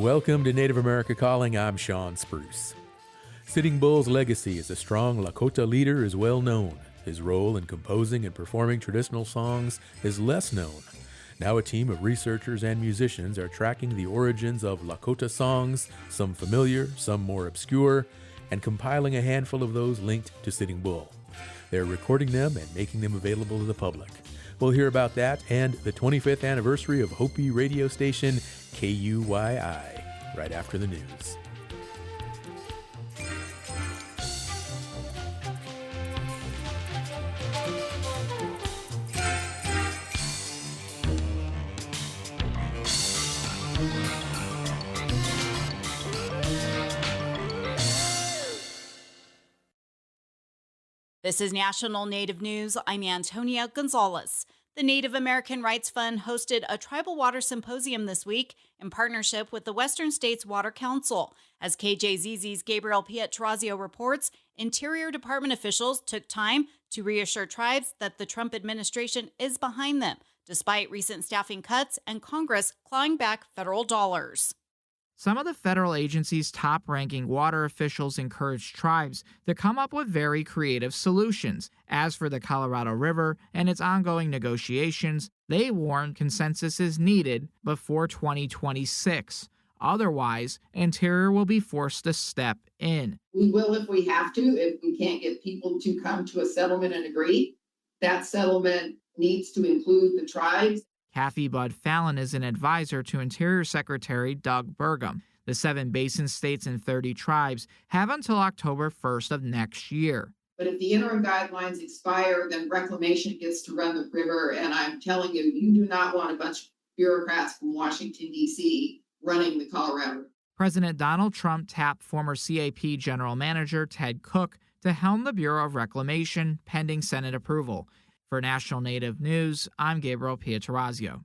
Welcome to Native America Calling. I'm Sean Spruce. Sitting Bull's legacy as a strong Lakota leader is well known. His role in composing and performing traditional songs is less known. Now a team of researchers and musicians are tracking the origins of Lakota songs, some familiar, some more obscure, and compiling a handful of those linked to Sitting Bull. They're recording them and making them available to the public. We'll hear about that and the 25th anniversary of Hopi radio station KUYI right after the news. This is National Native News. I'm Antonia Gonzalez. The Native American Rights Fund hosted a tribal water symposium this week in partnership with the Western States Water Council. As KJZZ's Gabriel Pietrorazio reports, Interior Department officials took time to reassure tribes that the Trump administration is behind them, despite recent staffing cuts and Congress clawing back federal dollars. Some of the federal agency's top-ranking water officials encouraged tribes to come up with very creative solutions. As for the Colorado River and its ongoing negotiations, they warned consensus is needed before 2026. Otherwise, Interior will be forced to step in. We will if we have to, if we can't get people to come to a settlement and agree. That settlement needs to include the tribes. Kathy Budd Fallon is an advisor to Interior Secretary Doug Burgum. The 7 basin states and 30 tribes have until October 1st of next year. But if the interim guidelines expire, then reclamation gets to run the river. And I'm telling you, you do not want a bunch of bureaucrats from Washington, D.C. running the Colorado. President Donald Trump tapped former CAP General Manager Ted Cook to helm the Bureau of Reclamation pending Senate approval. For National Native News, I'm Gabriel Pietrorazio.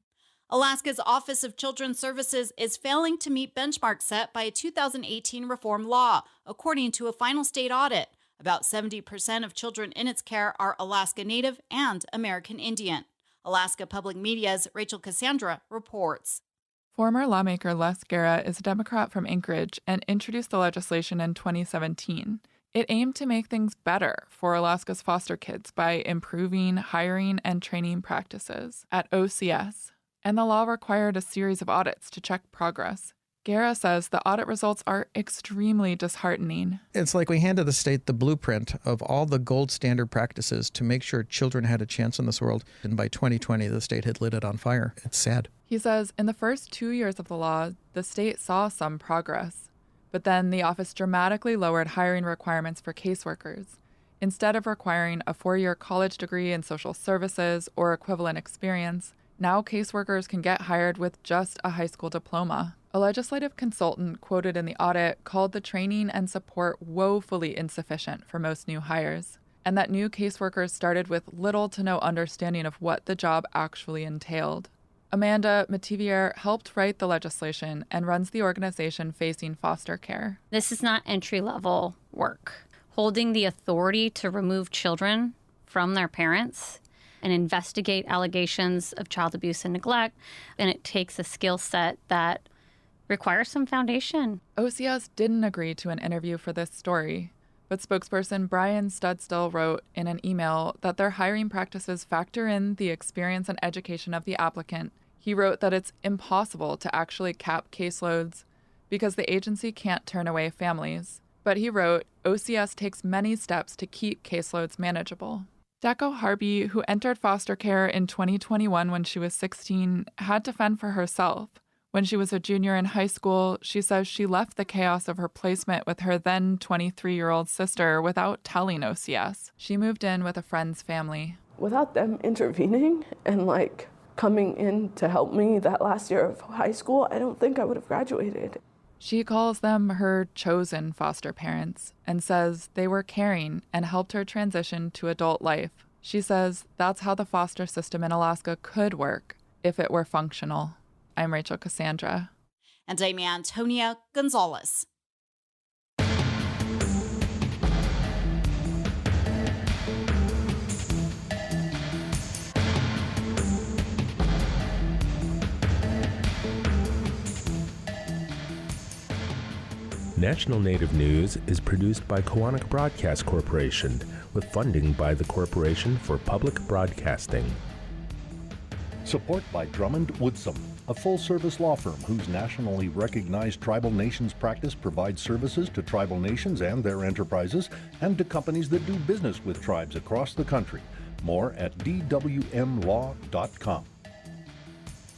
Alaska's Office of Children's Services is failing to meet benchmarks set by a 2018 reform law, according to a final state audit. About 70% of children in its care are Alaska Native and American Indian. Alaska Public Media's Rachel Cassandra reports. Former lawmaker Les Guerra is a Democrat from Anchorage and introduced the legislation in 2017. It aimed to make things better for Alaska's foster kids by improving hiring and training practices at OCS, and the law required a series of audits to check progress. Guerra says the audit results are extremely disheartening. It's like we handed the state the blueprint of all the gold standard practices to make sure children had a chance in this world, and by 2020 the state had lit it on fire. It's sad. He says in the first 2 years of the law, the state saw some progress. But then the office dramatically lowered hiring requirements for caseworkers. Instead of requiring a 4-year college degree in social services or equivalent experience, now caseworkers can get hired with just a high school diploma. A legislative consultant quoted in the audit called the training and support woefully insufficient for most new hires, and that new caseworkers started with little to no understanding of what the job actually entailed. Amanda Mativier helped write the legislation and runs the organization Facing Foster Care. This is not entry-level work. Holding the authority to remove children from their parents and investigate allegations of child abuse and neglect, and it takes a skill set that requires some foundation. OCS didn't agree to an interview for this story, but spokesperson Brian Studstill wrote in an email that their hiring practices factor in the experience and education of the applicant. He wrote that it's impossible to actually cap caseloads because the agency can't turn away families. But he wrote, OCS takes many steps to keep caseloads manageable. Deco Harby, who entered foster care in 2021 when she was 16, had to fend for herself. When she was a junior in high school, she says she left the chaos of her placement with her then 23-year-old sister without telling OCS. She moved in with a friend's family. Without them intervening and coming in to help me that last year of high school, I don't think I would have graduated. She calls them her chosen foster parents and says they were caring and helped her transition to adult life. She says that's how the foster system in Alaska could work if it were functional. I'm Rachel Cassandra. And I'm Antonia Gonzalez. National Native News is produced by Koahnic Broadcast Corporation with funding by the Corporation for Public Broadcasting. Support by Drummond Woodsum, a full-service law firm whose nationally recognized tribal nations practice provides services to tribal nations and their enterprises and to companies that do business with tribes across the country. More at dwmlaw.com.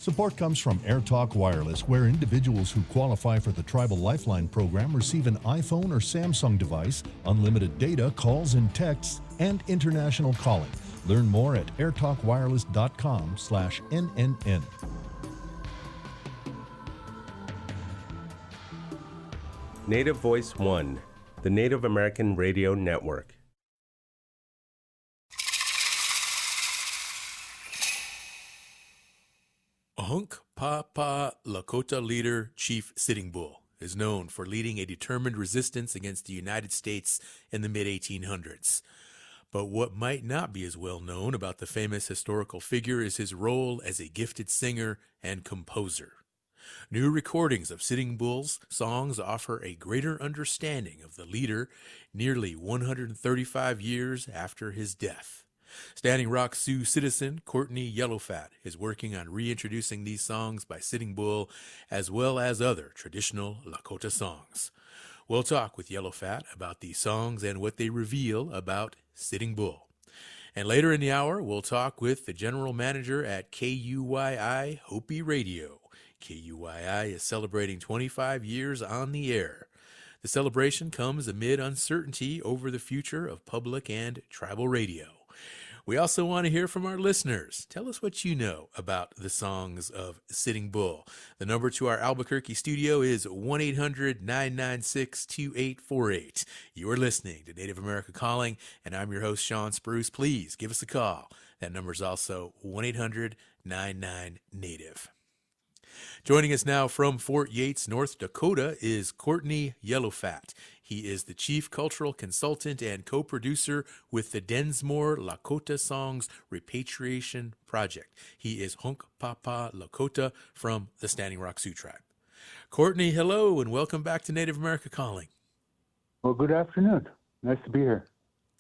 Support comes from AirTalk Wireless, where individuals who qualify for the Tribal Lifeline program receive an iPhone or Samsung device, unlimited data, calls and texts, and international calling. Learn more at airtalkwireless.com/NNN. Native Voice One, the Native American Radio Network. Hunkpapa Lakota leader Chief Sitting Bull is known for leading a determined resistance against the United States in the mid-1800s. But what might not be as well known about the famous historical figure is his role as a gifted singer and composer. New recordings of Sitting Bull's songs offer a greater understanding of the leader nearly 135 years after his death. Standing Rock Sioux citizen Courtney Yellowfat is working on reintroducing these songs by Sitting Bull as well as other traditional Lakota songs. We'll talk with Yellowfat about these songs and what they reveal about Sitting Bull. And later in the hour, we'll talk with the general manager at KUYI Hopi Radio. KUYI is celebrating 25 years on the air. The celebration comes amid uncertainty over the future of public and tribal radio. We also want to hear from our listeners. Tell us what you know about the songs of Sitting Bull. The number to our Albuquerque studio is 1-800-996-2848. You are listening to Native America Calling, and I'm your host, Sean Spruce. Please give us a call. That number is also 1-800-99-NATIVE. Joining us now from Fort Yates, North Dakota, is Courtney Yellowfat. He is the Chief Cultural Consultant and co-producer with the Densmore Lakota Songs Repatriation Project. He is Hunkpapa Lakota from the Standing Rock Sioux Tribe. Courtney, hello, and welcome back to Native America Calling. Well, good afternoon. Nice to be here.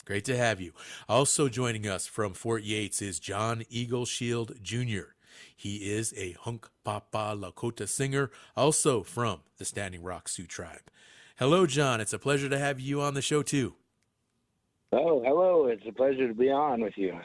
Great to have you. Also joining us from Fort Yates is John Eagleshield Jr. He is a Hunkpapa Lakota singer, also from the Standing Rock Sioux Tribe. Hello, John. It's a pleasure to have you on the show, too. Oh, hello. It's a pleasure to be on with you.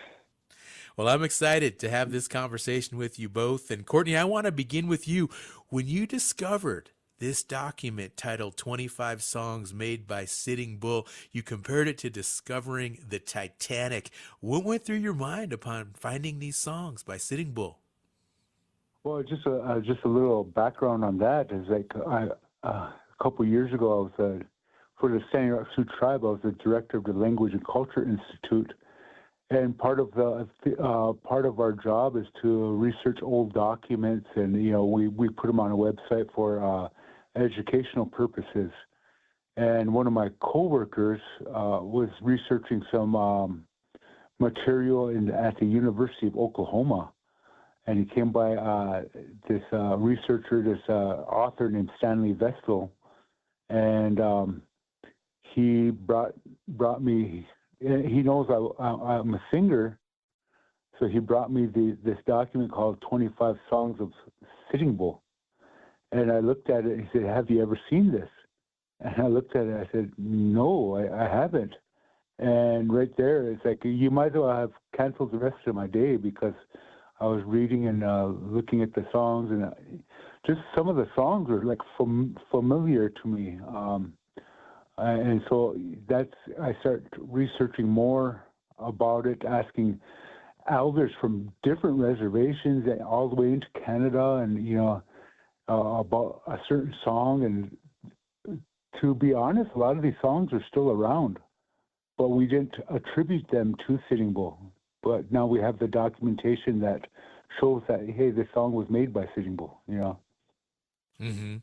Well, I'm excited to have this conversation with you both. And Courtney, I want to begin with you. When you discovered this document titled 25 Songs Made by Sitting Bull, you compared it to discovering the Titanic. What went through your mind upon finding these songs by Sitting Bull? Well, just a little background on that is like a couple of years ago, I was for the Standing Rock Sioux Tribe. I was the director of the Language and Culture Institute, and part of our job is to research old documents, and we put them on a website for educational purposes. And one of my coworkers was researching some material at the University of Oklahoma. And he came by this researcher, this author named Stanley Vestal, and he brought me. He knows I'm a singer, so he brought me this document called 25 Songs of Sitting Bull. And I looked at it, and he said, "Have you ever seen this?" And I looked at it, and I said, "No, I haven't." And right there, it's like you might as well have canceled the rest of my day, because I was reading and looking at the songs, and just some of the songs were like familiar to me. And so I started researching more about it, asking elders from different reservations all the way into Canada, and about a certain song. And to be honest, a lot of these songs are still around, but we didn't attribute them to Sitting Bull. But now we have the documentation that shows that, hey, this song was made by Sitting Bull, Mm-hmm.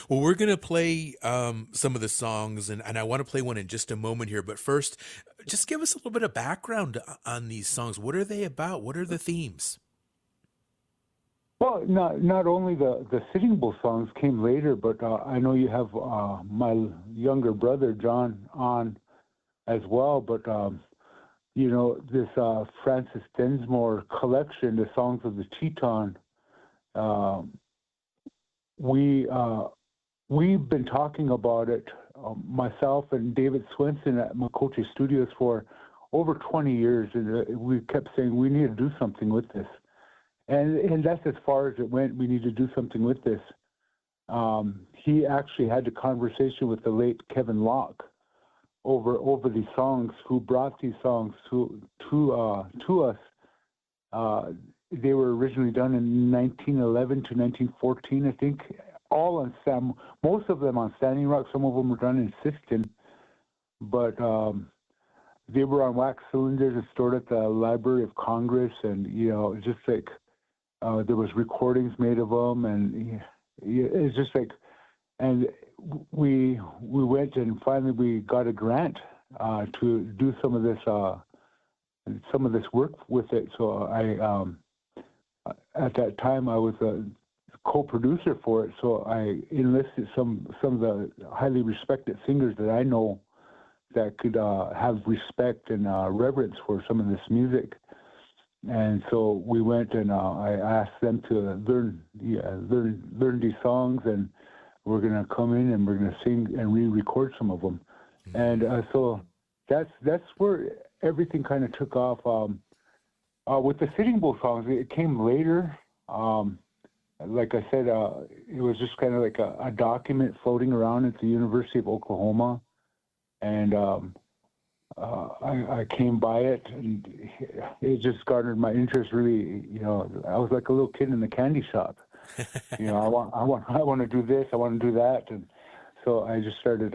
Well, we're going to play some of the songs, and I want to play one in just a moment here. But first, just give us a little bit of background on these songs. What are they about? What are the themes? Well, not only the Sitting Bull songs came later, but I know you have my younger brother John on as well. But this Francis Densmore collection, the Songs of the Teton. We've been talking about it, myself and David Swenson at Lakota Studios for over 20 years, and we kept saying we need to do something with this. And that's as far as it went. We need to do something with this. He actually had a conversation with the late Kevin Locke over these songs, who brought these songs to us. They were originally done in 1911 to 1914, I think. All on most of them on Standing Rock. Some of them were done in Sifton, but they were on wax cylinders and stored at the Library of Congress, and just like there was recordings made of them, and it's just like, and we went and finally we got a grant to do some of this work with it. So I at that time I was a co-producer for it, so I enlisted some of the highly respected singers that I know that could have respect and reverence for some of this music. And so we went and I asked them to learn these songs, and we're going to come in and we're going to sing and re-record some of them. And so that's where everything kind of took off. With the Sitting Bull songs, it came later. Like I said, it was just kind of like a document floating around at the University of Oklahoma, and I came by it, and it just garnered my interest. Really, I was like a little kid in the candy shop. I want to do this, I want to do that, and so I just started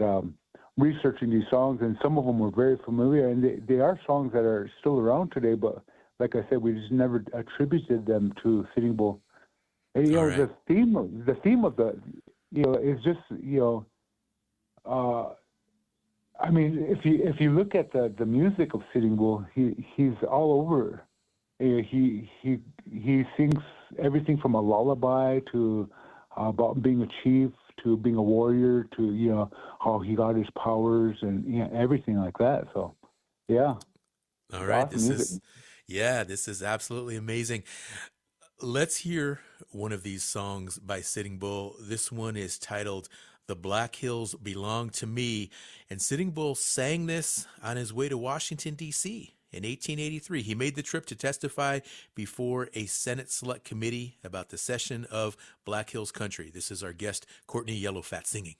researching these songs, and some of them were very familiar, and they are songs that are still around today. But like I said, we just never attributed them to Sitting Bull. And, the theme of the, is just, I mean, if you look at the music of Sitting Bull, he's all over. He sings everything from a lullaby to about being a chief, to being a warrior, to how he got his powers, and everything like that. So, yeah. All right, awesome this is absolutely amazing. Let's hear one of these songs by Sitting Bull. This one is titled "The Black Hills Belong to Me," and Sitting Bull sang this on his way to Washington, D.C. in 1883. He made the trip to testify before a Senate Select Committee about the cession of Black Hills Country. This is our guest, Courtney Yellowfat, singing.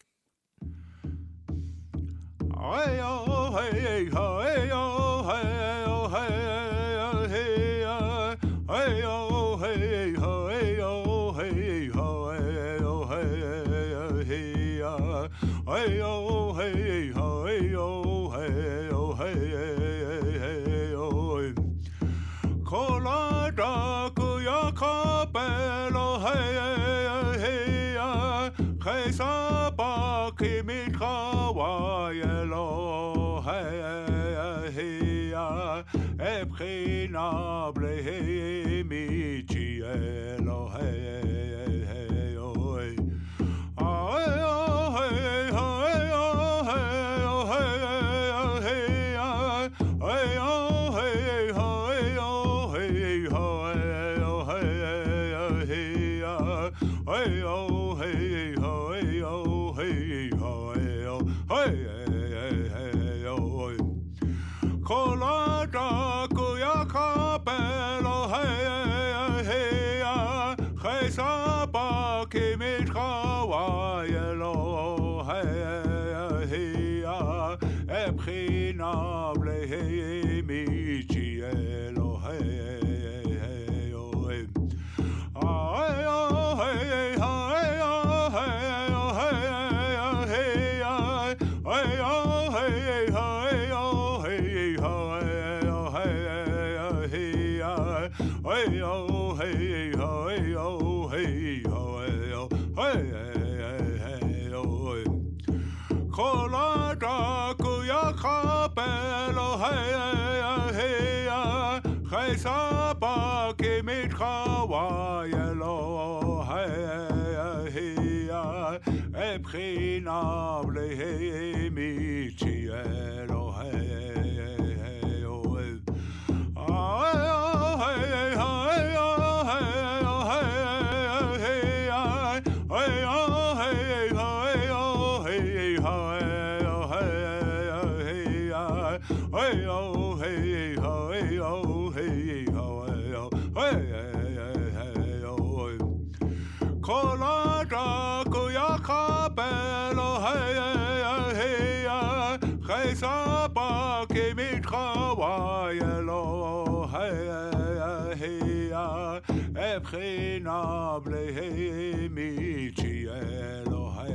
bchina blehe mi chielo hey oh Colada cuya pelo hey Saba que mi travailo hey ebrinable hey mi cielo hey.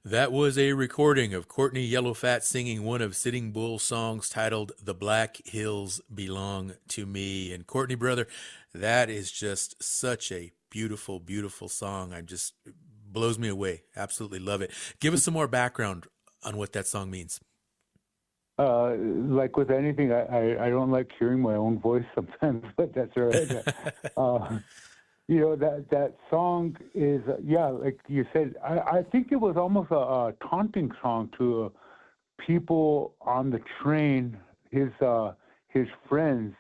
That was a recording of Courtney Yellowfat singing one of Sitting Bull's songs titled The Black Hills Belong to Me. And Courtney, brother, that is just such a beautiful, beautiful song. It blows me away. Absolutely love it. Give us some more background on what that song means. Like with anything, I don't like hearing my own voice sometimes, but that's all right. You know, that song is, like you said, I think it was almost a taunting song to people on the train, his friends,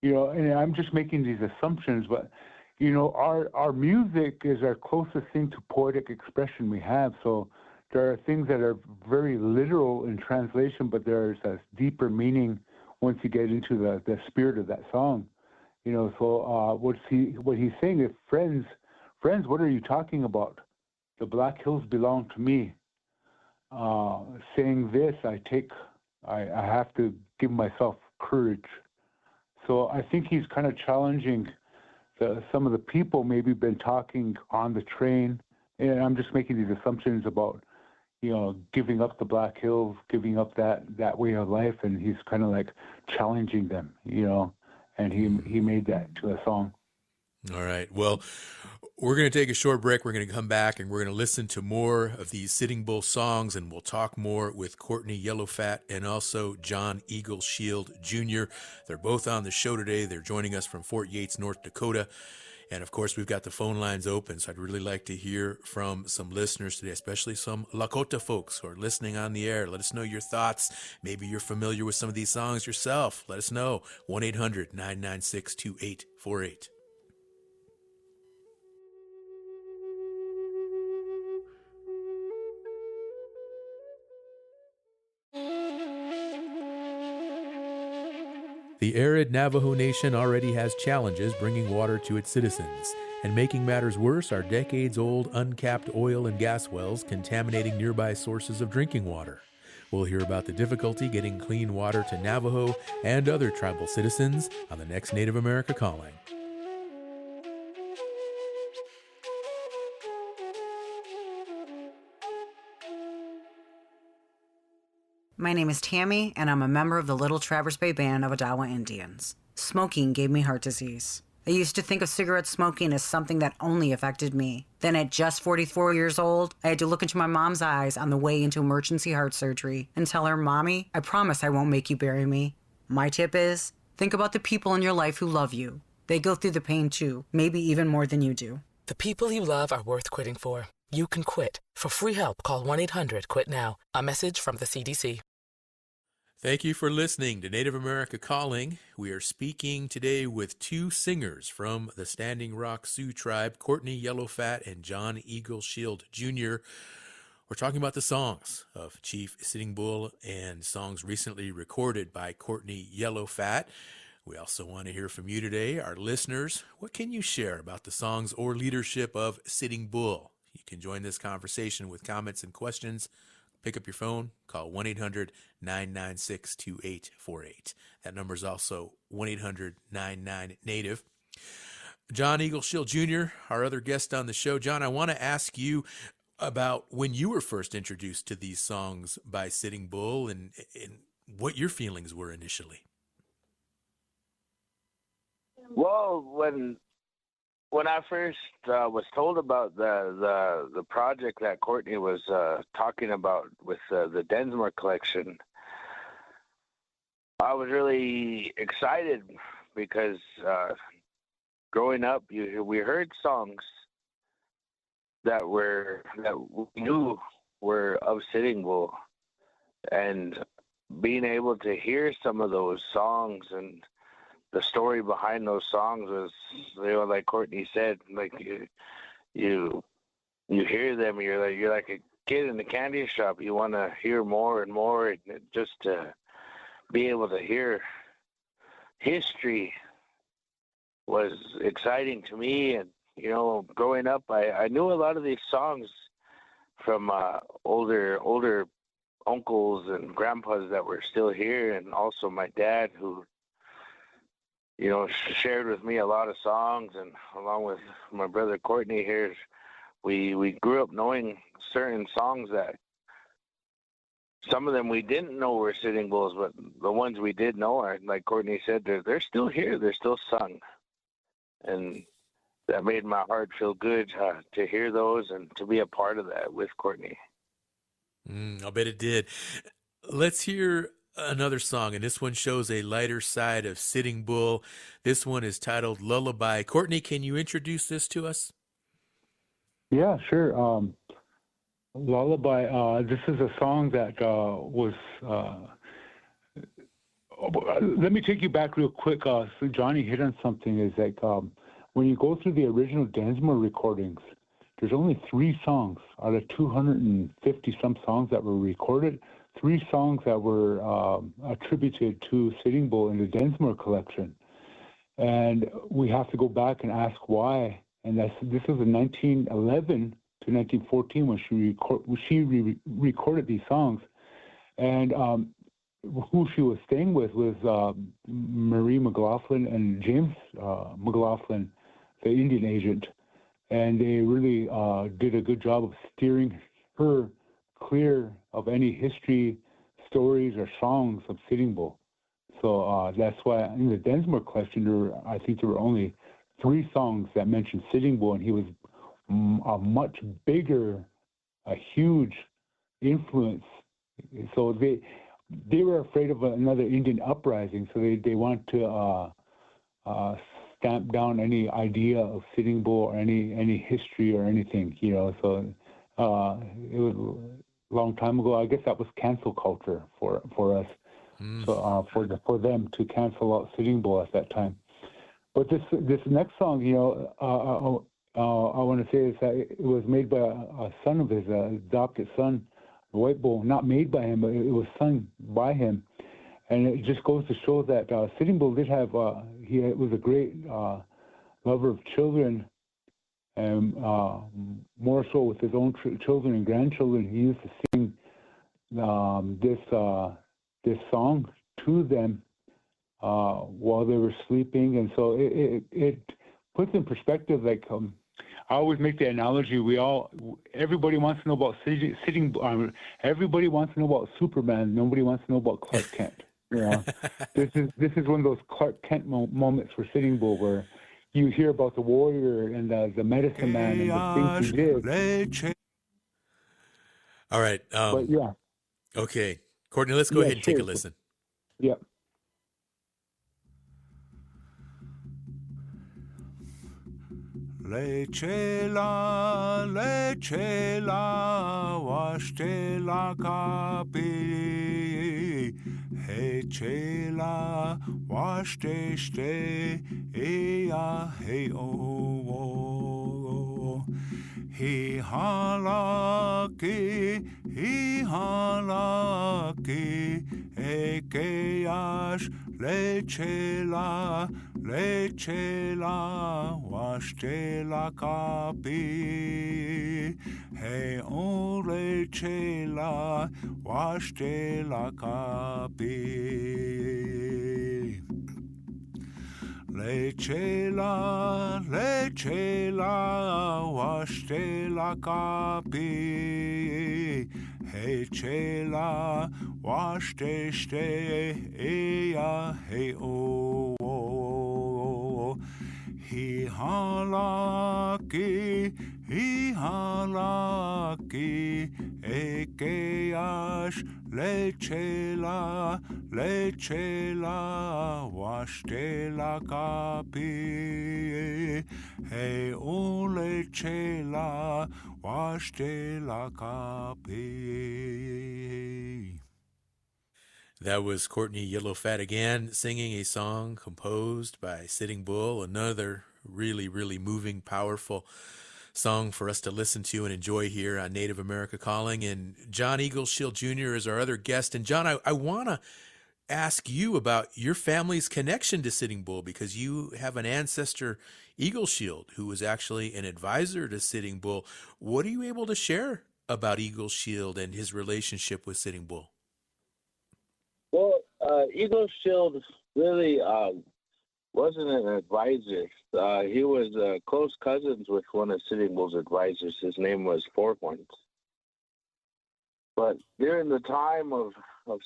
you know, and I'm just making these assumptions, but, you know, our music is our closest thing to poetic expression we have. So there are things that are very literal in translation, but there's a deeper meaning once you get into the spirit of that song. You know, so what he's saying is, friends, what are you talking about? The Black Hills belong to me. Saying this, I have to give myself courage. So I think he's kind of challenging some of the people maybe been talking on the train, and I'm just making these assumptions about, you know, giving up the Black Hills, giving up that way of life, and he's kind of like challenging them, you know. And he made that to a song. All right. Well, we're going to take a short break. We're going to come back and we're going to listen to more of these Sitting Bull songs, and we'll talk more with Courtney Yellowfat and also John Eagle Shield Jr. They're both on the show today. They're joining us from Fort Yates, North Dakota. And of course, we've got the phone lines open, so I'd really like to hear from some listeners today, especially some Lakota folks who are listening on the air. Let us know your thoughts. Maybe you're familiar with some of these songs yourself. Let us know. 1-800-996-2848. The arid Navajo Nation already has challenges bringing water to its citizens. And making matters worse are decades-old uncapped oil and gas wells contaminating nearby sources of drinking water. We'll hear about the difficulty getting clean water to Navajo and other tribal citizens on the next Native America Calling. My name is Tammy, and I'm a member of the Little Traverse Bay Band of Odawa Indians. Smoking gave me heart disease. I used to think of cigarette smoking as something that only affected me. Then at just 44 years old, I had to look into my mom's eyes on the way into emergency heart surgery and tell her, "Mommy, I promise I won't make you bury me." My tip is, think about the people in your life who love you. They go through the pain too, maybe even more than you do. The people you love are worth quitting for. You can quit. For free help, call 1-800-QUIT-NOW. A message from the CDC. Thank you for listening to Native America Calling. We are speaking today with two singers from the Standing Rock Sioux tribe, Courtney Yellowfat and John Eagle Shield Jr. We're talking about the songs of Chief Sitting Bull and songs recently recorded by Courtney Yellowfat. We also want to hear from you today, our listeners. What can you share about the songs or leadership of Sitting Bull? You can join this conversation with comments and questions. Pick up your phone, call 1-800-996-2848. That number is also 1-800-99-NATIVE. John Eagle Shield Jr., our other guest on the show. John, I want to ask you about when you were first introduced to these songs by Sitting Bull and what your feelings were initially. Well, when I first was told about the project that Courtney was talking about with the Densmore collection, I was really excited because growing up, we heard songs that we knew were of Sitting Bull, and being able to hear some of those songs and the story behind those songs was, like Courtney said, like you hear them, you're like a kid in the candy shop. You want to hear more and more, and just to be able to hear history was exciting to me. And growing up, I knew a lot of these songs from older uncles and grandpas that were still here, and also my dad, who shared with me a lot of songs, and along with my brother Courtney here, we grew up knowing certain songs that some of them we didn't know were Sitting Bulls, but the ones we did know are, like Courtney said, they're still here, they're still sung, and that made my heart feel good to hear those and to be a part of that with Courtney. I'll bet it did. Let's hear another song, and this one shows a lighter side of Sitting Bull. This one is titled Lullaby. Courtney, can you introduce this to us? Yeah, sure. Lullaby, this is a song that was... let me take you back real quick. So Johnny hit on something, is like when you go through the original Densmore recordings, there's only 3 songs out of 250-some songs that were recorded, 3 songs that were attributed to Sitting Bull in the Densmore collection. And we have to go back and ask why. And this was in 1911 to 1914 when she recorded these songs. And who she was staying with was Marie McLaughlin and James McLaughlin, the Indian agent. And they really did a good job of steering her clear of any history, stories, or songs of Sitting Bull. So that's why in the Densmore collection, I think there were only 3 songs that mentioned Sitting Bull, and he was a much bigger, a huge influence. So they were afraid of another Indian uprising, so they wanted to stamp down any idea of Sitting Bull or any history or anything, So it was a long time ago. I guess that was cancel culture for us. So for them to cancel out Sitting Bull at that time. But this next song, I want to say is that it was made by a son of his, adopted son, White Bull. Not made by him, but it was sung by him. And it just goes to show that Sitting Bull did have, he was a great lover of children, and more so with his own children and grandchildren. He used to sing this song to them while they were sleeping. And so it puts in perspective, like, I always make the analogy, everybody wants to know about everybody wants to know about Superman. Nobody wants to know about Clark Kent. This is one of those Clark Kent moments for Sitting Bull, where you hear about the warrior and the medicine man and the things he did. All right. But yeah. Okay. Courtney, let's go ahead and take a listen. Yep. Lechela, washte la kapi. Hechela, washte shte, ea he o. He halaki, ekeash, lechela, washte la kapi. He o lechela, washte la kapi. Lechela, washte la kapi. Hechela, washte shte, ea he o. He halaki, eke Geash lechela washtela kapi hey o lechela washtela kapi. That was Courtney Yellowfat again singing a song composed by Sitting Bull, another really, really moving, powerful song for us to listen to and enjoy here on Native America Calling. And John Eagleshield Jr. is our other guest. And John, I want to ask you about your family's connection to Sitting Bull, because you have an ancestor, Eagleshield, who was actually an advisor to Sitting Bull. What are you able to share about Eagleshield and his relationship with Sitting Bull? Well, Eagleshield really wasn't an advisor. He was close cousins with one of Sitting Bull's advisors. His name was Four Horns. But during the time of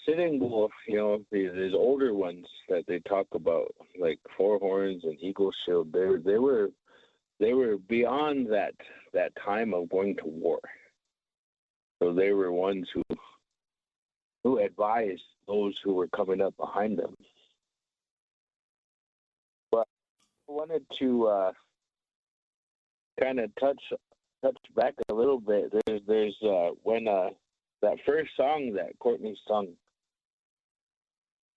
Sitting Bull, you know, these older ones that they talk about, like Four Horns and Eagleshield, they were beyond that time of going to war. So they were ones who advised those who were coming up behind them. But I wanted to kind of touch back a little bit. There's when that first song that Courtney sung,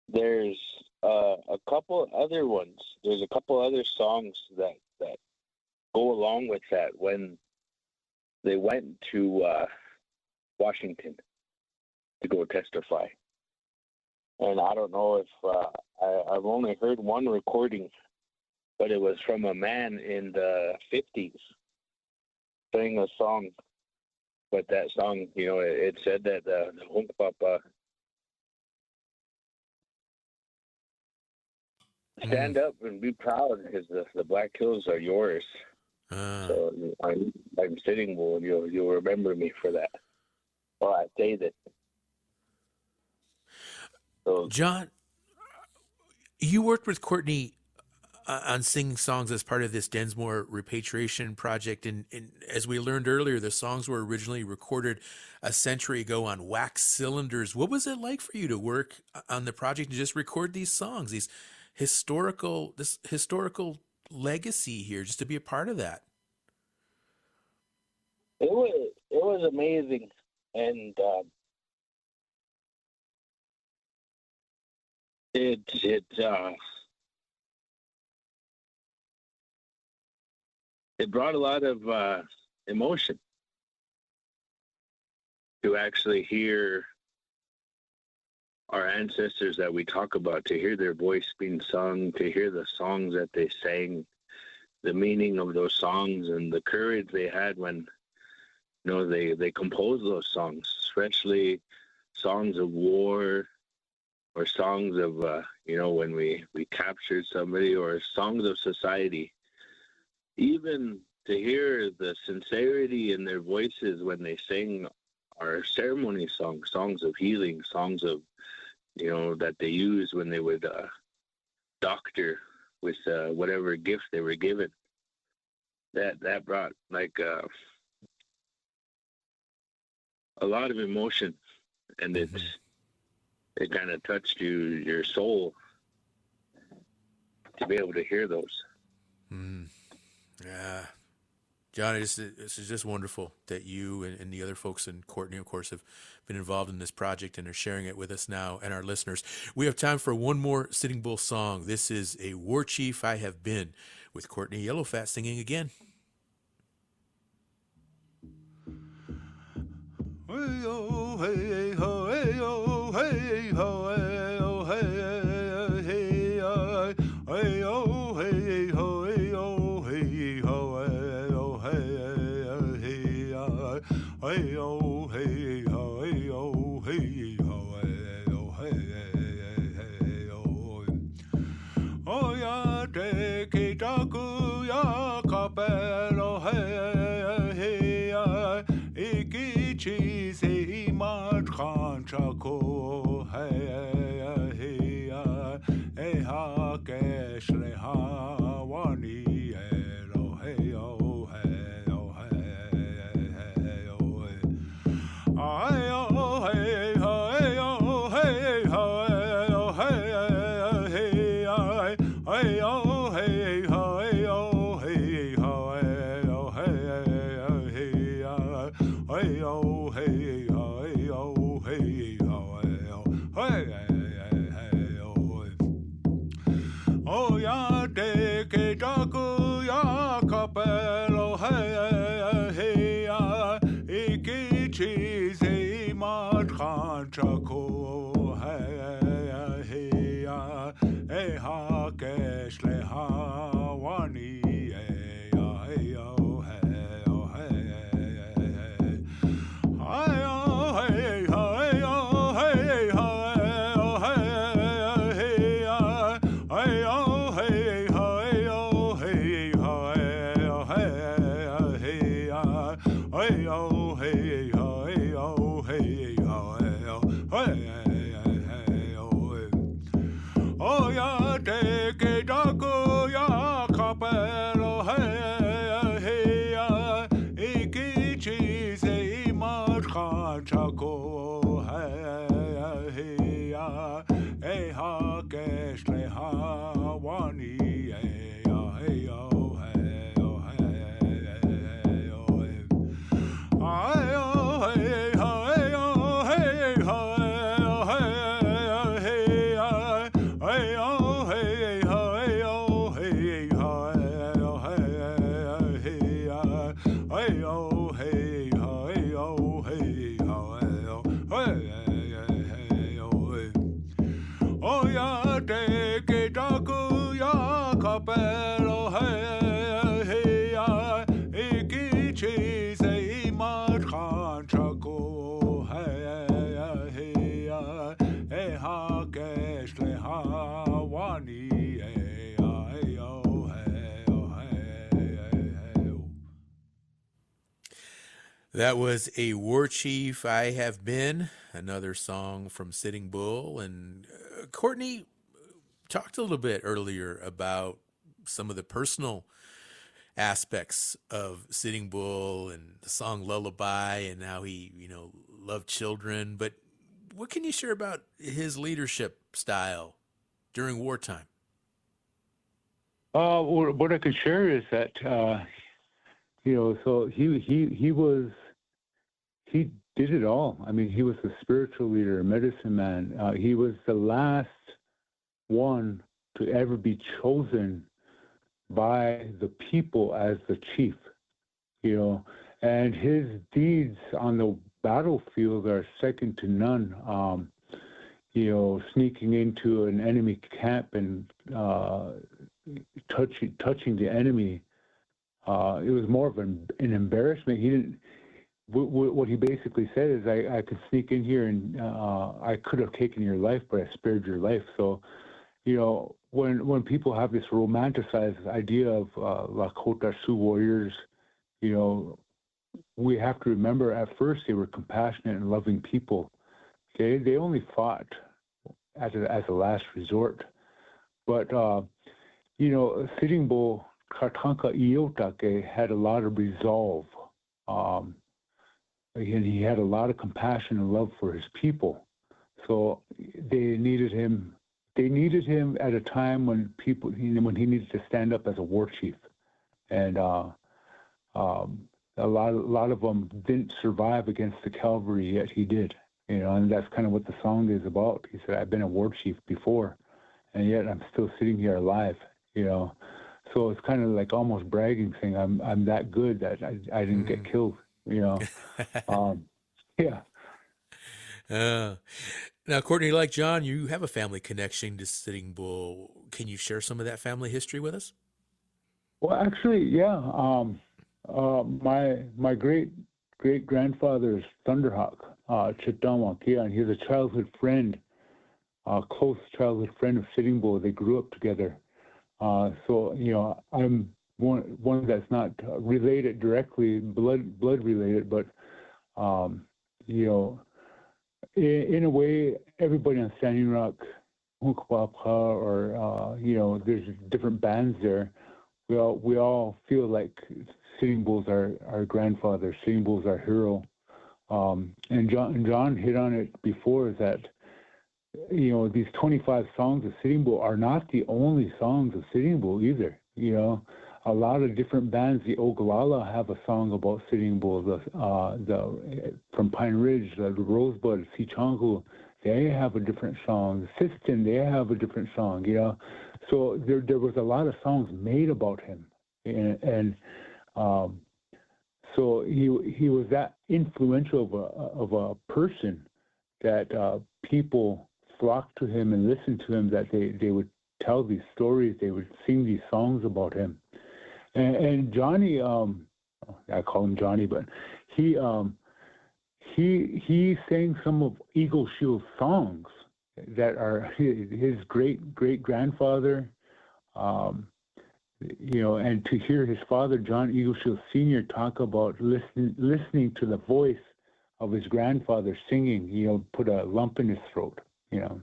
there's a couple other ones. There's a couple other songs that go along with that when they went to Washington to go testify. And I don't know if I've only heard one recording, but it was from a man in the 50s sang a song. But that song, you know, it said that the Hunk Papa, stand up and be proud because the Black Hills are yours. So I'm Sitting Bull. You'll remember me for that. Well, I say that. So, John, you worked with Courtney on singing songs as part of this Densmore repatriation project. And as we learned earlier, the songs were originally recorded a century ago on wax cylinders. What was it like for you to work on the project and just record these songs, this historical legacy here, just to be a part of that? It was amazing. And it brought a lot of emotion to actually hear our ancestors that we talk about, to hear their voice being sung, to hear the songs that they sang, the meaning of those songs, and the courage they had when, you know, they composed those songs, especially songs of war or songs of, you know, when we captured somebody, or songs of society. Even to hear the sincerity in their voices when they sing our ceremony songs, songs of healing, songs of, you know, that they used when they would doctor with whatever gift they were given. That brought like a lot of emotion, and it kind of touched your soul to be able to hear those. Yeah, John, this is just wonderful that you and the other folks and Courtney, of course, have been involved in this project and are sharing it with us now and our listeners. We have time for one more Sitting Bull song. This is A War Chief I Have Been, with Courtney Yellowfat singing again. Hey oh hey ho hey oh hey ho hey oh hey hey hey oh hey ho hey oh hey ho hey oh hey hey oh hey ho hey oh hey ho hey oh hey oh oh ya te kitaku ya kapelo hey hey Ikichi se imat chanchako hey hey ha kesh le ha wani elo hey oh hey oh hey hey oh hey hey, hey, hey, oh. Oh, ya de que daku ya capello, hey, hey, ya, iki cheese, matran chaco, hey, hey, ya, eh, ha, kesh, le, ha, wani, hey, ya, hey, oh, hey, oh, hey, hey, hey, hey, oh, hey, hey, oh, hey, oh ya de que daku ya capello hey hey ya iki cheese matran chaco hey hey ya hey ha kesh le ha wani hey ya hey oh hey oh hey oh hey oh hey hey oh hey oh ya de que daku ya capello hey hey ya iki cheese matran chaco hey hey ya hey ha kesh le ha wani hey hey oh hey oh hey oh. That was A War Chief, I Have Been, another song from Sitting Bull. And Courtney talked a little bit earlier about some of the personal aspects of Sitting Bull and the song Lullaby and how he, loved children. But what can you share about his leadership style during wartime? What I could share is that, so he did it all. I mean, he was a spiritual leader, a medicine man. He was the last one to ever be chosen by the people as the chief, and his deeds on the battlefield are second to none. Sneaking into an enemy camp and touching the enemy. It was more of an embarrassment. He didn't. What he basically said is, I could sneak in here and I could have taken your life, but I spared your life. So, when people have this romanticized idea of Lakota Sioux warriors, we have to remember at first they were compassionate and loving people. Okay, they only fought as a last resort. But Sitting Bull Kartanka Iotake had a lot of resolve. And he had a lot of compassion and love for his people. So they needed him. They needed him at a time when when he needed to stand up as a war chief, and a lot of them didn't survive against the cavalry, yet he did. And that's kind of what the song is about. He said, "I've been a war chief before, and yet I'm still sitting here alive." So it's kind of like almost bragging, saying, "I'm that good that I didn't get killed." Yeah. Now, Courtney, like John, you have a family connection to Sitting Bull. Can you share some of that family history with us? Well, actually, yeah. My great grandfather is Thunderhawk Chitamakia, and he's a childhood friend, close childhood friend of Sitting Bull. They grew up together. So I'm one that's not related directly, blood related, but in a way, everybody on Standing Rock, or there's different bands there. We all feel like Sitting Bull's our grandfather. Sitting Bull's our hero. And John hit on it before, that these 25 songs of Sitting Bull are not the only songs of Sitting Bull either. A lot of different bands. The Oglala have a song about Sitting Bull. The from Pine Ridge, the Rosebud, Sichangu, they have a different song. Sistine, they have a different song, you know. So there was a lot of songs made about him, and so he was that influential of a person that people flocked to him and listened to him, that they would tell these stories, they would sing these songs about him. And Johnny, I call him Johnny, but he sang some of Eagle Shield's songs that are his great grandfather, you know, and to hear his father, John Eagleshield Sr., talk about listening to the voice of his grandfather singing, you know, put a lump in his throat, you know.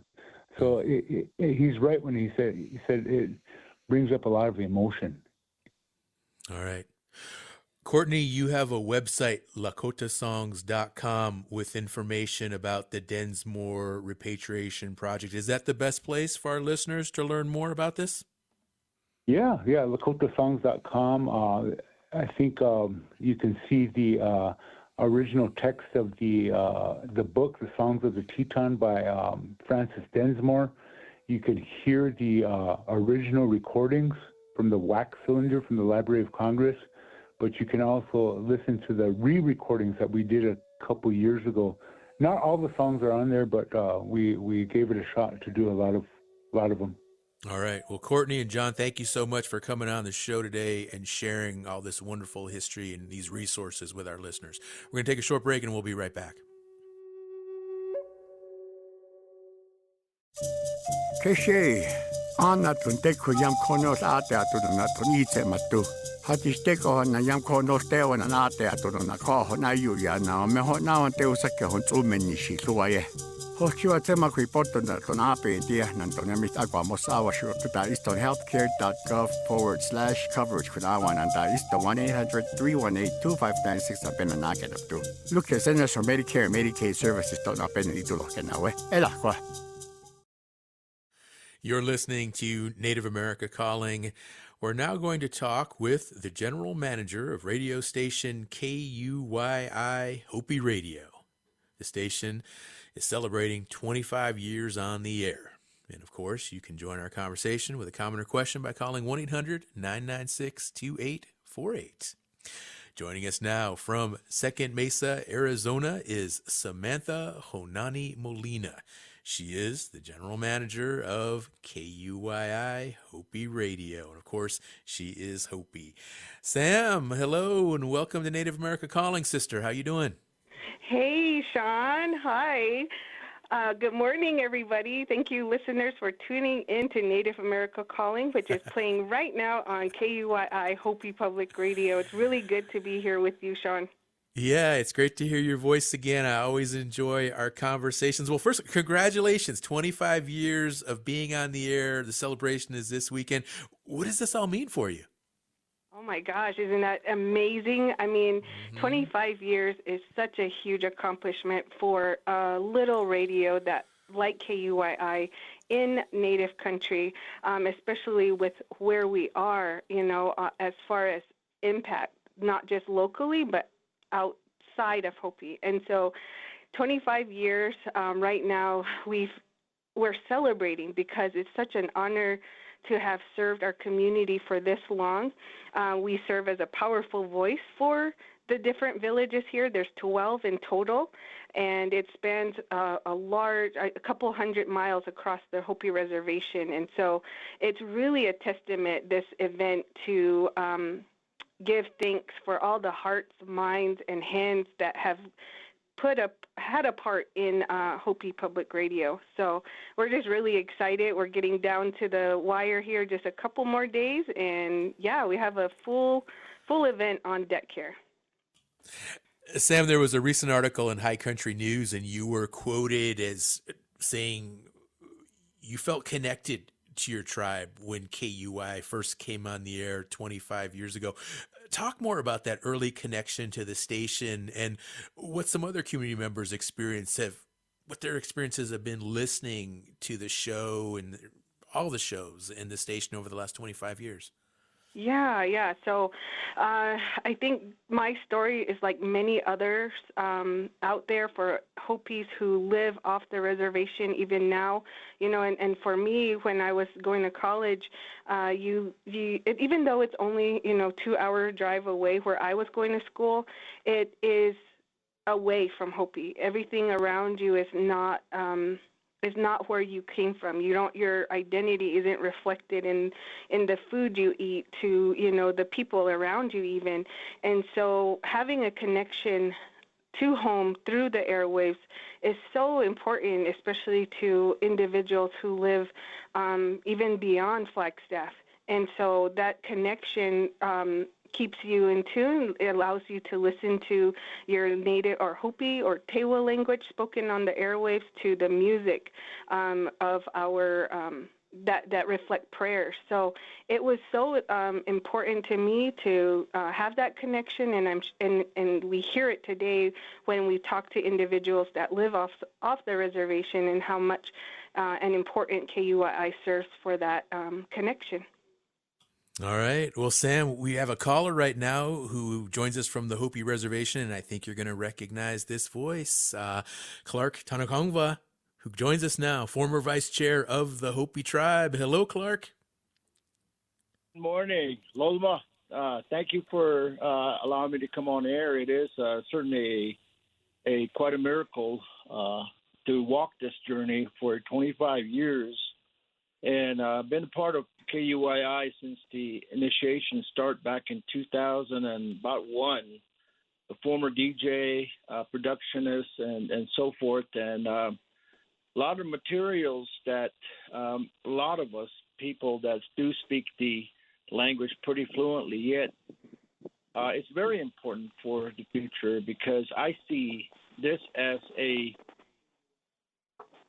So he's right when he said it brings up a lot of emotion. All right. Courtney, you have a website, lakotasongs.com, with information about the Densmore Repatriation Project. Is that the best place for our listeners to learn more about this? Yeah, lakotasongs.com. I think you can see the original text of the book, The Songs of the Teton by Francis Densmore. You can hear the original recordings from the wax cylinder from the Library of Congress, but you can also listen to the re-recordings that we did a couple years ago. Not all the songs are on there, but we gave it a shot to do a lot of them. All right. Well, Courtney and John, thank you so much for coming on the show today and sharing all this wonderful history and these resources with our listeners. We're going to take a short break and we'll be right back. Keshe, ana tunteku yam konos ate atu na tunite matu. Hatisteko na yam konos teo na ate atu na koho na yuya na meho na ante usake hon tsumeni shi suaye. Hokiwa tema kui poto na tonape dia nantone mit agua mosawa shu tuta iston healthcare.gov/coverage kunawan anta isto 1-800-318-2596 apena naked up to. Look at Centers for Medicare and Medicaid Services don't apena itulo kenawe. Ela kwa. You're listening to Native America Calling. We're now going to talk with the general manager of radio station KUYI Hopi Radio. The station is celebrating 25 years on the air. And of course, you can join our conversation with a comment or question by calling 1-800-996-2848. Joining us now from Second Mesa, Arizona is Samantha Honani Molina. She is the general manager of KUYI Hopi Radio. And of course, she is Hopi. Sam, hello, and welcome to Native America Calling, sister. How you doing? Hey, Sean. Hi. Good morning, everybody. Thank you, listeners, for tuning in to Native America Calling, which is playing right now on KUYI Hopi Public Radio. It's really good to be here with you, Sean. Yeah, it's great to hear your voice again. I always enjoy our conversations. Well, first, congratulations. 25 years of being on the air. The celebration is this weekend. What does this all mean for you? Oh, my gosh. Isn't that amazing? I mean, 25 years is such a huge accomplishment for a little radio that like KUYI in Native country, especially with where we are, you know, as far as impact, not just locally, but outside of Hopi. And so 25 years right now, we're celebrating because it's such an honor to have served our community for this long. We serve as a powerful voice for the different villages here. There's 12 in total, and it spans a couple hundred miles across the Hopi Reservation. And so it's really a testament, this event, to give thanks for all the hearts, minds, and hands that have had a part in Hopi Public Radio. So we're just really excited. We're getting down to the wire here, just a couple more days, and yeah, we have a full event on deck here. Sam, there was a recent article in High Country News, and you were quoted as saying you felt connected to your tribe when KUI first came on the air 25 years ago. Talk more about that early connection to the station and what some other community members what their experiences have been listening to the show and all the shows in the station over the last 25 years. Yeah. So I think my story is like many others out there for Hopis who live off the reservation even now. And for me, when I was going to college, even though it's only 2-hour drive away where I was going to school, it is away from Hopi. Everything around you is not where you came from. Your identity isn't reflected in the food you eat, to the people around you even. And so having a connection to home through the airwaves is so important, especially to individuals who live even beyond Flagstaff. And so that connection keeps you in tune. It allows you to listen to your native or Hopi or Tewa language spoken on the airwaves, to the music of our that reflect prayers. So it was so important to me to have that connection, and we hear it today when we talk to individuals that live off the reservation, and how much an important KUII serves for that connection. All right. Well, Sam, we have a caller right now who joins us from the Hopi Reservation, and I think you're going to recognize this voice. Clark Tanakongva, who joins us now, former vice chair of the Hopi tribe. Hello, Clark. Good morning, Lolma. Thank you for allowing me to come on air. It is certainly quite a miracle to walk this journey for 25 years. And I've been a part of KUII since the initiation start back in 2001. A former DJ, productionist, and so forth. And a lot of materials that a lot of us people that do speak the language pretty fluently, yet it's very important for the future, because I see this as a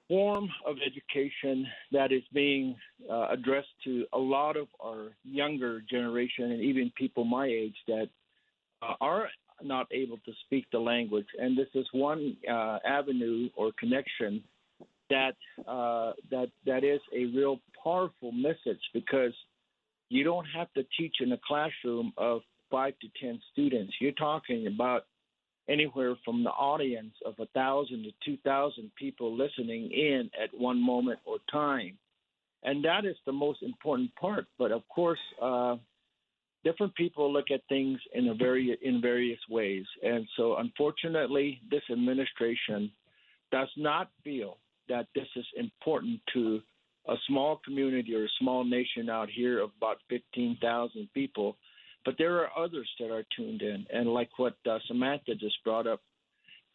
form of education that is being addressed to a lot of our younger generation, and even people my age that are not able to speak the language. And this is one avenue or connection that is a real powerful message, because you don't have to teach in a classroom of 5 to 10 students. You're talking about anywhere from the audience of 1,000 to 2,000 people listening in at one moment or time. And that is the most important part. But of course, different people look at things in various ways. And so unfortunately, this administration does not feel that this is important to a small community or a small nation out here of about 15,000 people. But there are others that are tuned in. And like what Samantha just brought up,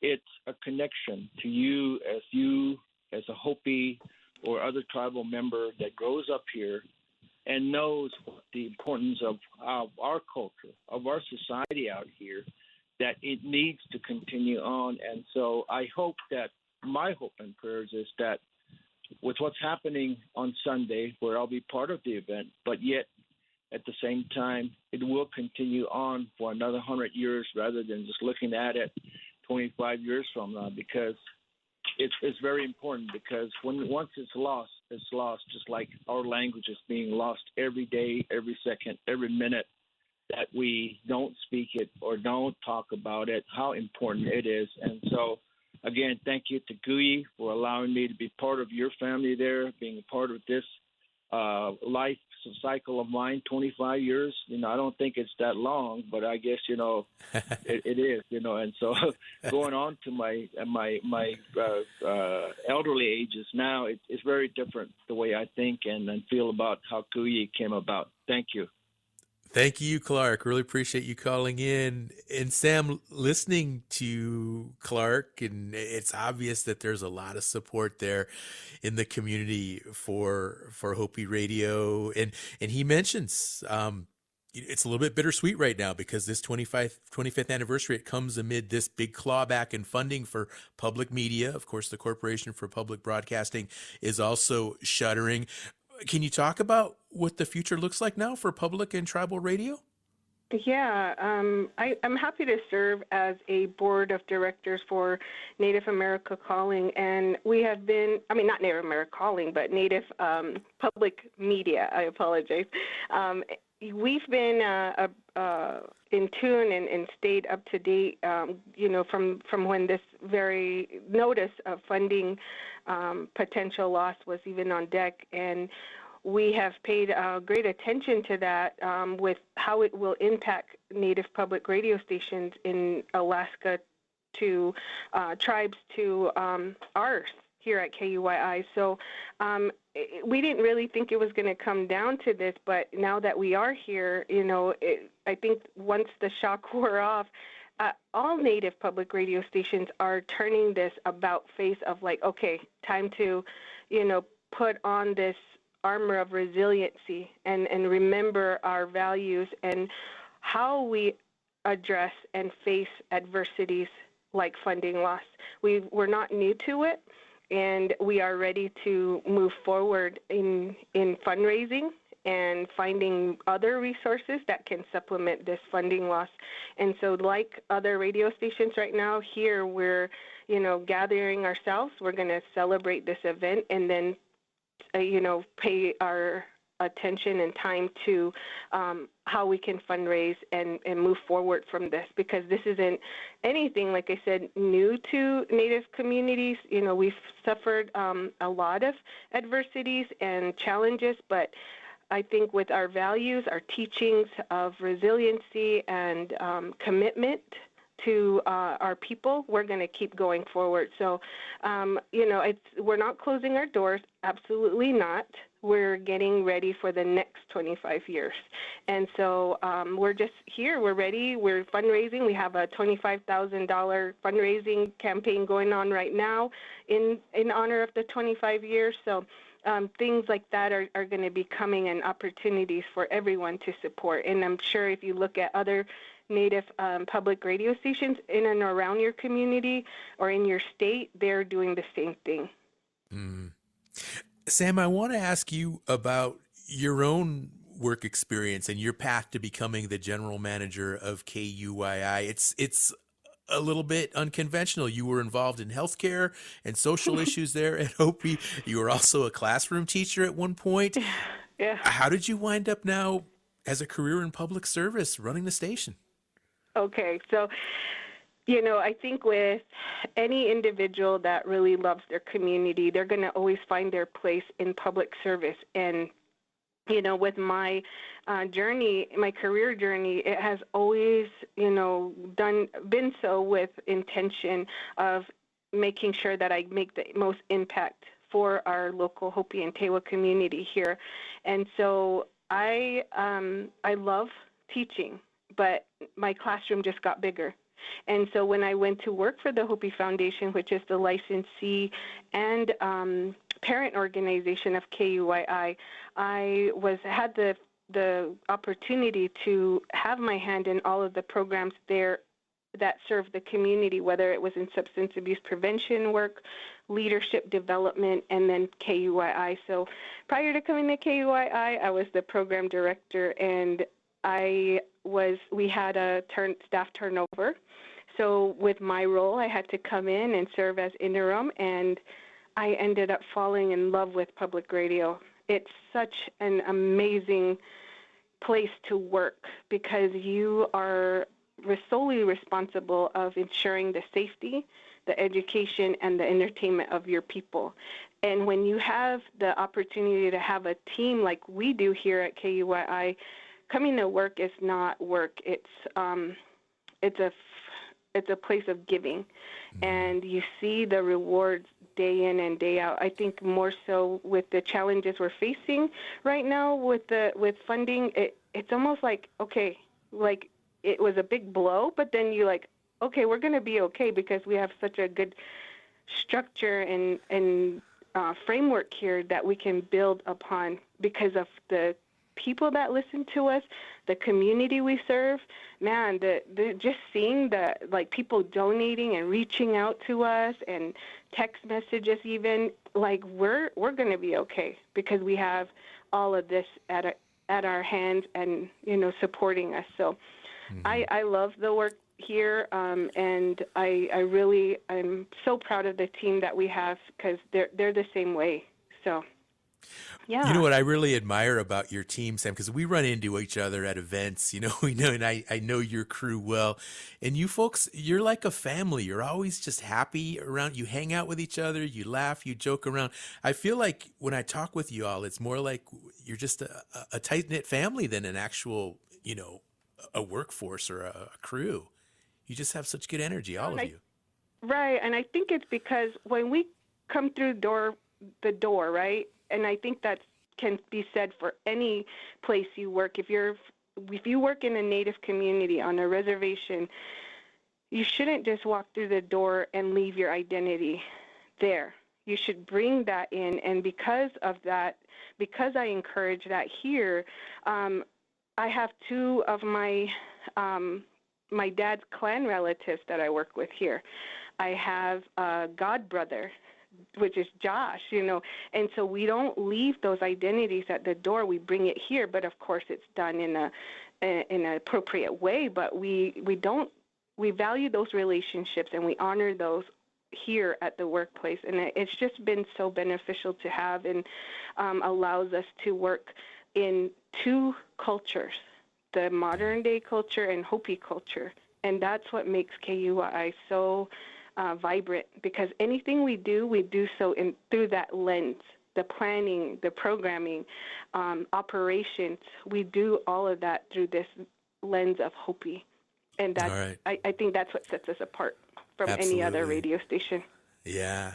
it's a connection to you as a Hopi or other tribal member that grows up here and knows the importance of our culture, of our society out here, that it needs to continue on. And so I hope that my hope and prayers is that with what's happening on Sunday, where I'll be part of the event, but yet at the same time, it will continue on for another 100 years rather than just looking at it 25 years from now, because it's very important, because once it's lost, just like our language is being lost every day, every second, every minute that we don't speak it or don't talk about it, how important it is. And so, again, thank you to Guyi for allowing me to be part of your family there, being a part of this life cycle of mine. 25 years, I don't think it's that long, but I guess it is, and so going on to my elderly ages now, it's very different the way I think and feel about how Kuyi came about. Thank you. Thank you, Clark. Really appreciate you calling in. And Sam, listening to Clark, and it's obvious that there's a lot of support there in the community for Hopi Radio. And he mentions it's a little bit bittersweet right now, because this 25th anniversary, it comes amid this big clawback in funding for public media. Of course, the Corporation for Public Broadcasting is also shuttering. Can you talk about what the future looks like now for public and tribal radio? Yeah, I'm happy to serve as a board of directors for Native America Calling, and we have been, not Native America Calling, but Native Public Media, I apologize. We've been in tune and stayed up to date, from when this very notice of funding potential loss was even on deck, and we have paid great attention to that with how it will impact Native public radio stations in Alaska to tribes to ours here at KUYI. So we didn't really think it was going to come down to this, but now that we are here, I think once the shock wore off, all Native public radio stations are turning this about face of like, okay, time to, put on this armor of resiliency and remember our values and how we address and face adversities like funding loss. We're not new to it, and we are ready to move forward in fundraising and finding other resources that can supplement this funding loss. And so like other radio stations right now, here we're, gathering ourselves. We're going to celebrate this event and then pay our attention and time to how we can fundraise and move forward from this, because this isn't anything, like I said, new to Native communities. We've suffered a lot of adversities and challenges, but I think with our values, our teachings of resiliency and commitment to our people, we're going to keep going forward. So, we're not closing our doors, absolutely not. We're getting ready for the next 25 years. And so we're just here, we're ready, we're fundraising. We have a $25,000 fundraising campaign going on right now in honor of the 25 years. So things like that are going to be coming, and opportunities for everyone to support. And I'm sure if you look at other Native public radio stations in and around your community or in your state, they're doing the same thing. Sam, I want to ask you about your own work experience and your path to becoming the general manager of KUYI. It's a little bit unconventional. You were involved in healthcare and social issues there at Hopi. You were also a classroom teacher at one point. Yeah. How did you wind up now as a career in public service running the station? Okay, so, I think with any individual that really loves their community, they're going to always find their place in public service. And, with my journey, my career journey, it has always, been so with intention of making sure that I make the most impact for our local Hopi and Tewa community here. And so I love teaching, but my classroom just got bigger. And so when I went to work for the Hopi Foundation, which is the licensee and parent organization of KUYI, I had the opportunity to have my hand in all of the programs there that serve the community, whether it was in substance abuse prevention work, leadership development, and then KUYI. So prior to coming to KUYI, I was the program director, and we had a staff turnover. So with my role, I had to come in and serve as interim, and I ended up falling in love with public radio. It's such an amazing place to work because you are solely responsible of ensuring the safety, the education, and the entertainment of your people. And when you have the opportunity to have a team like we do here at KUYI, coming to work is not work. It's a place of giving, and you see the rewards day in and day out. I think more so with the challenges we're facing right now with funding, it's almost like, okay, like it was a big blow, but then you're like, okay, we're going to be okay because we have such a good structure and framework here that we can build upon because of the people that listen to us, the community we serve. Man, just seeing the people donating and reaching out to us and text messages even, like we're going to be okay because we have all of this at at our hands and, supporting us. So I love the work here, and I'm so proud of the team that we have because they're the same way. So, yeah. You know what I really admire about your team, Sam, because we run into each other at events, and I know your crew well. And you folks, you're like a family. You're always just happy around. You hang out with each other, you laugh, you joke around. I feel like when I talk with you all, it's more like you're just a tight-knit family than an actual, a workforce or a crew. You just have such good energy, all of you. Right, and I think it's because when we come through the door, right? And I think that can be said for any place you work. If you work in a Native community on a reservation, you shouldn't just walk through the door and leave your identity there. You should bring that in, and because of that, because I encourage that here, I have two of my dad's clan relatives that I work with here. I have a god brother, which is Josh, and so we don't leave those identities at the door. We bring it here, but of course it's done in an appropriate way. But we value those relationships and we honor those here at the workplace, and it's just been so beneficial to have, and allows us to work in two cultures, the modern day culture and Hopi culture, and that's what makes KUI so vibrant, because anything we do so through that lens. The planning, the programming, operations, we do all of that through this lens of Hopi. And that's, right. I think that's what sets us apart from any other radio station. Yeah.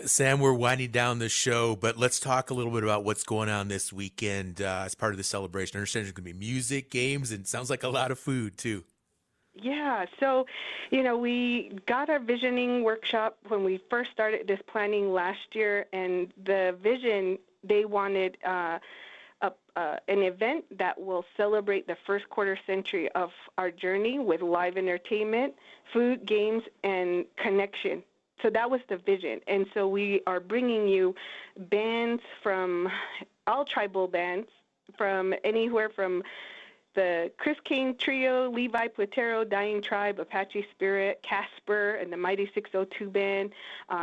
Sam, we're winding down the show, but let's talk a little bit about what's going on this weekend as part of the celebration. I understand there's going to be music, games, and sounds like a lot of food, too. Yeah, so, we got our visioning workshop when we first started this planning last year, and the vision, they wanted an event that will celebrate the first quarter century of our journey with live entertainment, food, games, and connection. So that was the vision. And so we are bringing you bands from all tribal bands, from anywhere from the Chris King Trio, Levi Platero, Dying Tribe, Apache Spirit, Casper, and the Mighty 602 Band.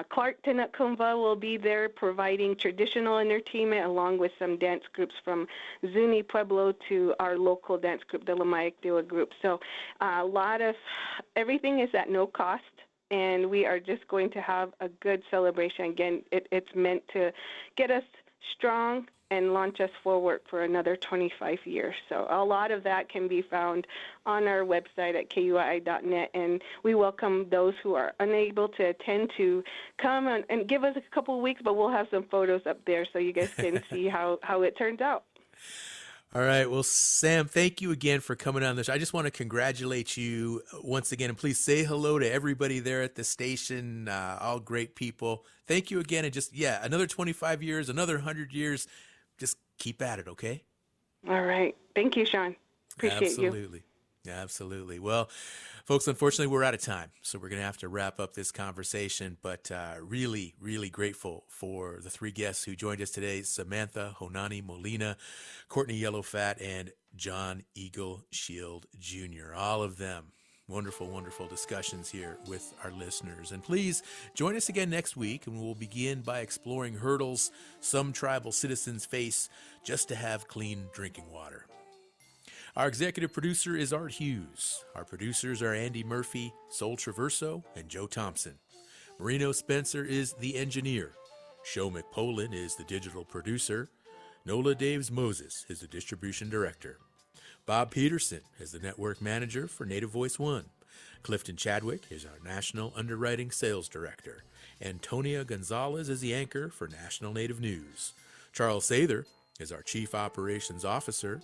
Clark Tenetkumva will be there providing traditional entertainment along with some dance groups from Zuni Pueblo to our local dance group, the Lamayak Dewa group. So everything is at no cost, and we are just going to have a good celebration. Again, it's meant to get us strong and launch us forward for another 25 years. So a lot of that can be found on our website at KUI.net, and we welcome those who are unable to attend to come and give us a couple of weeks, but we'll have some photos up there so you guys can see how it turns out. All right. Well, Sam, thank you again for coming on this. I just want to congratulate you once again, and please say hello to everybody there at the station, all great people. Thank you again, and just, another 25 years, another 100 years. Just keep at it, okay? All right. Thank you, Sean. Appreciate you. Absolutely. Absolutely. Well, folks, unfortunately, we're out of time, so we're going to have to wrap up this conversation, but really, really grateful for the three guests who joined us today, Samantha Honani Molina, Courtney Yellowfat, and John Eagle Shield Jr., all of them. Wonderful, wonderful discussions here with our listeners. And please join us again next week, and we'll begin by exploring hurdles some tribal citizens face just to have clean drinking water. Our executive producer is Art Hughes. Our producers are Andy Murphy, Sol Traverso, and Joe Thompson. Marino Spencer is the engineer. Sho McPolin is the digital producer. Nola Daves Moses is the distribution director. Bob Peterson is the network manager for Native Voice One. Clifton Chadwick is our national underwriting sales director. Antonia Gonzalez is the anchor for National Native News. Charles Sather is our chief operations officer.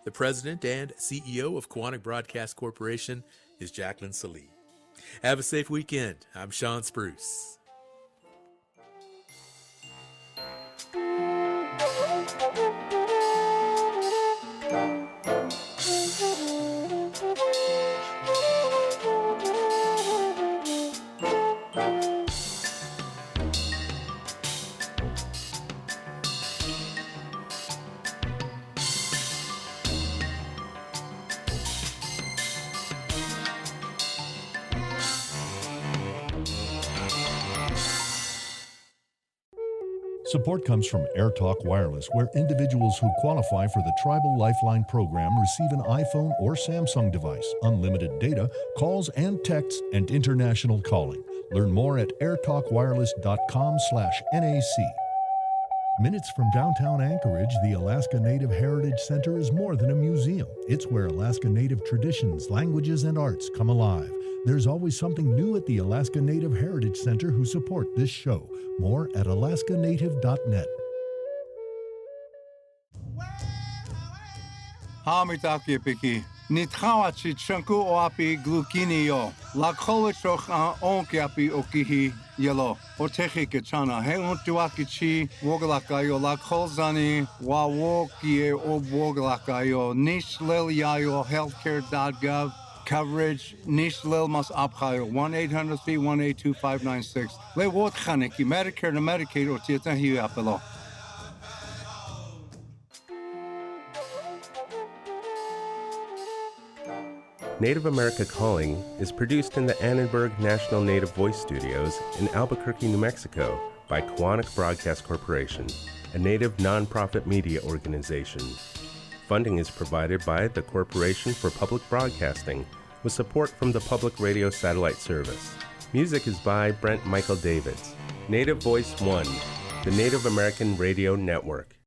The president and CEO of Quantic Broadcast Corporation is Jacqueline Salee. Have a safe weekend. I'm Sean Spruce. Support comes from AirTalk Wireless, where individuals who qualify for the Tribal Lifeline program receive an iPhone or Samsung device, unlimited data, calls and texts, and international calling. Learn more at airtalkwireless.com/NAC. Minutes from downtown Anchorage, the Alaska Native Heritage Center is more than a museum. It's where Alaska Native traditions, languages, and arts come alive. There's always something new at the Alaska Native Heritage Center who support this show. More at alaskanative.net. Hamitaki piki. Nithawachi chanku oapi glukinio. La kolochoch onkiapi okihi yellow. Otechi kichana. He untuakichi wogalakayo. La kolzani wawokie o wogalakayo. Nish liliayo healthcare.gov. Coverage Nish Lil Mas Abhayo 1-800-318-2596. Le Wot Khaniki Medicare to Medicaid or Tietan Hiapelo. Native America Calling is produced in the Annenberg National Native Voice Studios in Albuquerque, New Mexico by Koahnic Broadcast Corporation, a Native nonprofit media organization. Funding is provided by the Corporation for Public Broadcasting with support from the Public Radio Satellite Service. Music is by Brent Michael Davids. Native Voice One, the Native American Radio Network.